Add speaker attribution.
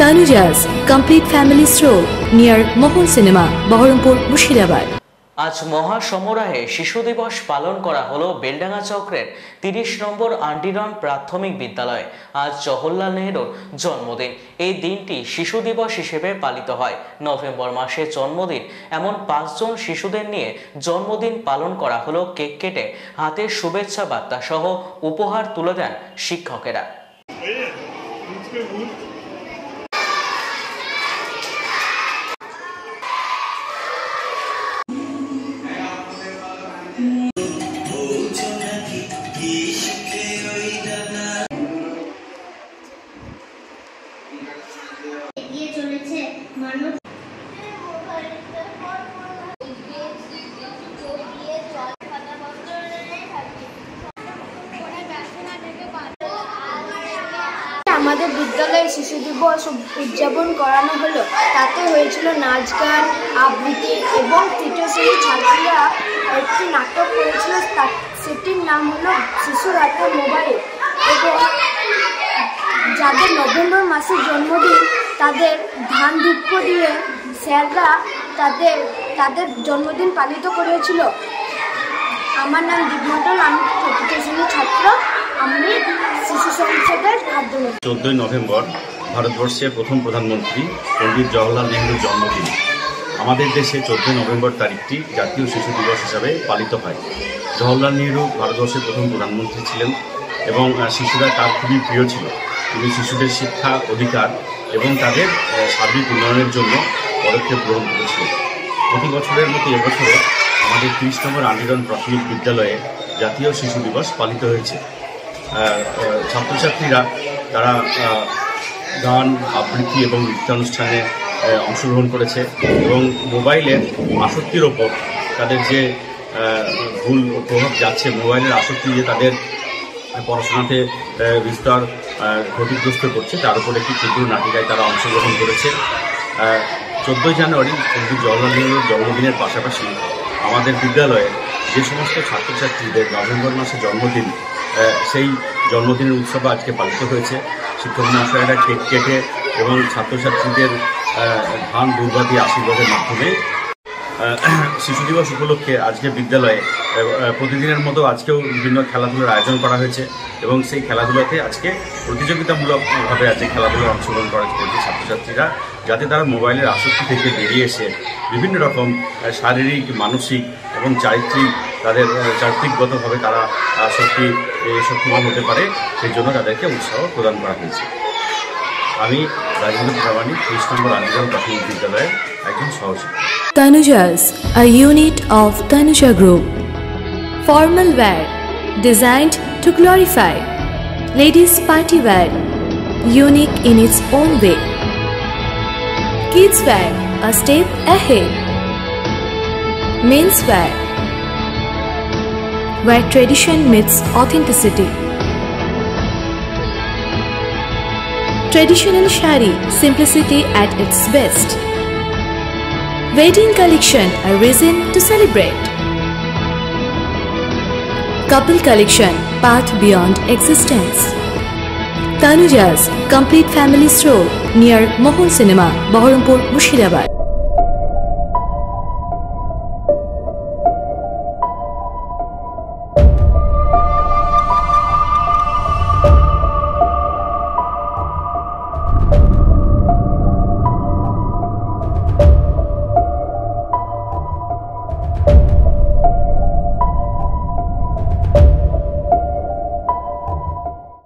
Speaker 1: Tanuja's complete family stroll near Mohon Cinema, Baharampur, Murshidabad.
Speaker 2: আজ মহা সমারোহে শিশু দিবস পালন করা হলো বেলডাঙ্গা চক্রের 30 নম্বর আন্ডিরন প্রাথমিক বিদ্যালয়ে। আজ জওহরলাল নেহরুর জন্মদিন। এই দিনটি শিশু দিবস হিসেবে পালিত হয়। নভেম্বর মাসে জন্মদিন এমন 5 জন শিশুদের নিয়ে জন্মদিন পালন করা হলো। কেক কেটে হাতে শুভেচ্ছা বার্তা সহ উপহার তুলে দেন শিক্ষকেরা।
Speaker 3: আমাদের বিদ্যালয়ে শিশু দিবস উদযাপন করানো হলো। তাতে হয়েছিল নাচ গান, আবৃত্তি এবং তৃতীয় শ্রেণীর ছাত্রীরা একটি নাটক করেছিল। সেটির নাম হলো শিশুর হাতে মোবাইল। এবং যাদের নভেম্বর মাসে জন্মদিন তাদের ধান দুঃখ দিয়ে স্যাররা তাদের জন্মদিন পালিত করেছিল। আমার নাম দীপমন্ডল, আমি তৃতীয় শ্রেণীর ছাত্র। আমি শিশু সংসদের খাদ্য।
Speaker 4: 14 নভেম্বর ভারতবর্ষের প্রথম প্রধানমন্ত্রী পণ্ডিত জওহরলাল নেহরুর জন্মদিন। আমাদের দেশে 14 নভেম্বর তারিখটি জাতীয় শিশু দিবস হিসাবে পালিত হয়। জওহরলাল নেহরু ভারতবর্ষের প্রথম প্রধানমন্ত্রী ছিলেন এবং শিশুরা তার খুবই প্রিয় ছিল। তিনি শিশুদের শিক্ষা, অধিকার এবং তাদের সার্বিক উন্নয়নের জন্য পদক্ষেপ গ্রহণ করেছিলেন। প্রতি বছরের মতো এবছরও আমাদের 30 নম্বর আন্ডিরন প্রাথমিক বিদ্যালয়ে জাতীয় শিশু দিবস পালিত হয়েছে। ছাত্রছাত্রীরা তারা গান, আবৃত্তি এবং নৃত্যানুষ্ঠানে অংশগ্রহণ করেছে এবং মোবাইলের আসক্তির ওপর তাদের যে ভুল প্রভাব যাচ্ছে, মোবাইলের আসক্তি যে তাদের পড়াশোনাতে বিস্তর ক্ষতিগ্রস্ত করছে, তার উপর একটি ক্ষুদ্র নাটিকায় তারা অংশগ্রহণ করেছে। 14 জানুয়ারি পণ্ডিত জওহরলাল নেহরুর জন্মদিনের পাশাপাশি আমাদের বিদ্যালয়ে যে সমস্ত ছাত্রছাত্রীদের নভেম্বর মাসে জন্মদিন, সেই জন্মদিনের উৎসব আজকে পালিত হয়েছে। শিক্ষক মহাশয়েরা কেক কেটে এবং ছাত্রছাত্রীদের ধান দুর্বাদি আশীর্বাদের মাধ্যমে শিশু দিবস উপলক্ষে আজকে বিদ্যালয়ে প্রতিদিনের মতো আজকেও বিভিন্ন খেলাধুলার আয়োজন করা হয়েছে এবং সেই খেলাধুলাতে আজকে প্রতিযোগিতামূলকভাবে আজকে খেলাধুলায় অংশগ্রহণ করেছে ছাত্রছাত্রীরা, যাতে তারা মোবাইলের আসক্তি থেকে বেরিয়ে এসে বিভিন্ন রকম শারীরিক, মানসিক এবং চারিত্রিকগতভাবে তারা শক্তিমান হতে পারে, সেই জন্য তাদেরকে উৎসাহ প্রদান করা হয়েছে। আমি রাজেন্দ্র প্রামাণিক, 30 নম্বর আন্ডিরন প্রাথমিক বিদ্যালয়ের একজন সহশিক্ষক।
Speaker 1: Tanuja's, a unit of Tanuja Group. Formal wear, designed to glorify. Ladies' party wear, unique in its own way. Kids wear, a step ahead. Men's wear, where tradition meets authenticity. Traditional shari, simplicity at its best. Wedding collection, a reason to celebrate. Couple collection, path beyond existence. Tanuja's complete family stroll near Mohon Cinema, Baharampur, Murshidabad.